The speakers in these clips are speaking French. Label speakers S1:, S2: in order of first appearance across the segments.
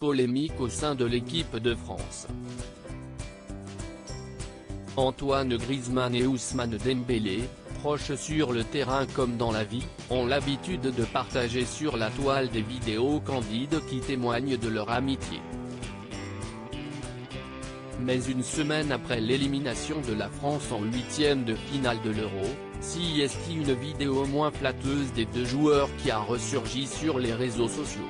S1: polémique au sein de l'équipe de France. Antoine Griezmann et Ousmane Dembélé, proches sur le terrain comme dans la vie, ont l'habitude de partager sur la toile des vidéos candides qui témoignent de leur amitié. Mais une semaine après l'élimination de la France en huitième de finale de l'Euro, c'est une vidéo moins flatteuse des deux joueurs qui a ressurgi sur les réseaux sociaux.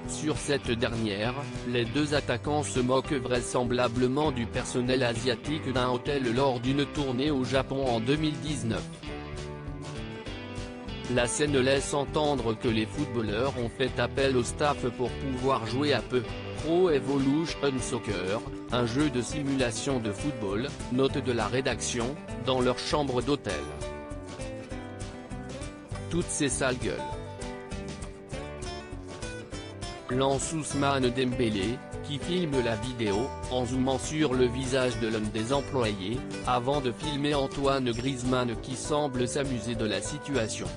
S1: Sur cette dernière, les deux attaquants se moquent vraisemblablement du personnel asiatique d'un hôtel lors d'une tournée au Japon en 2019. La scène laisse entendre que les footballeurs ont fait appel au staff pour pouvoir jouer à Pro Evolution Soccer, un jeu de simulation de football, note de la rédaction, dans leur chambre d'hôtel. Toutes ces sales gueules. Lance Ousmane Dembélé, qui filme la vidéo, en zoomant sur le visage de l'un des employés, avant de filmer Antoine Griezmann qui semble s'amuser de la situation.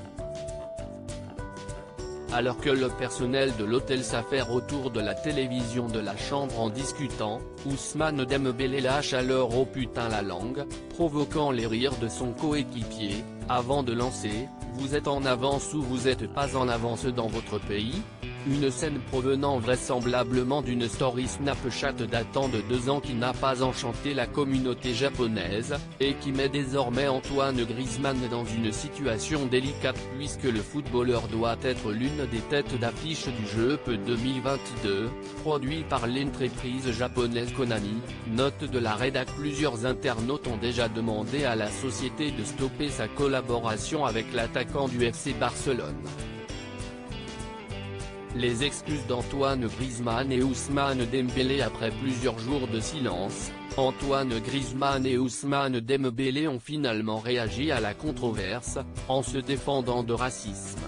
S1: Alors que le personnel de l'hôtel s'affaire autour de la télévision de la chambre en discutant, Ousmane Dembélé lâche alors « oh putain la langue », provoquant les rires de son coéquipier, avant de lancer « vous êtes en avance ou vous êtes pas en avance dans votre pays ?» Une scène provenant vraisemblablement d'une story Snapchat datant de 2 ans qui n'a pas enchanté la communauté japonaise, et qui met désormais Antoine Griezmann dans une situation délicate puisque le footballeur doit être l'une des têtes d'affiche du jeu PE 2022, produit par l'entreprise japonaise Konami. Note de la rédac. Plusieurs internautes ont déjà demandé à la société de stopper sa collaboration avec l'attaquant du FC Barcelone. Les excuses d'Antoine Griezmann et Ousmane Dembélé. Après plusieurs jours de silence, Antoine Griezmann et Ousmane Dembélé ont finalement réagi à la controverse, en se défendant de racisme.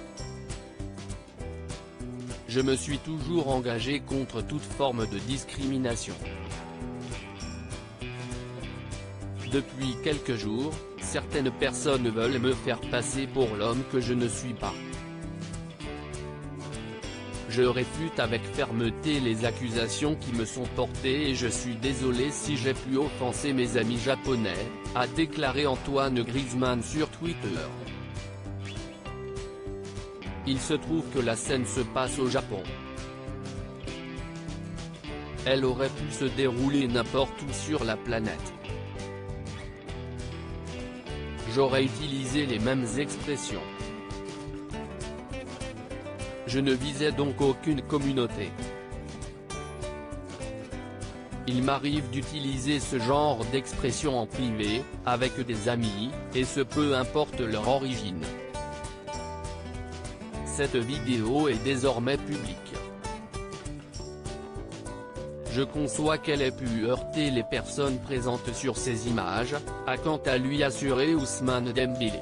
S1: Je me suis toujours engagé contre toute forme de discrimination. Depuis quelques jours, certaines personnes veulent me faire passer pour l'homme que je ne suis pas. Je réfute avec fermeté les accusations qui me sont portées et je suis désolé si j'ai pu offenser mes amis japonais, a déclaré Antoine Griezmann sur Twitter. Il se trouve que la scène se passe au Japon. Elle aurait pu se dérouler n'importe où sur la planète. J'aurais utilisé les mêmes expressions. Je ne visais donc aucune communauté. Il m'arrive d'utiliser ce genre d'expression en privé, avec des amis, et ce peu importe leur origine. Cette vidéo est désormais publique. Je conçois qu'elle ait pu heurter les personnes présentes sur ces images, a quant à lui assuré Ousmane Dembélé.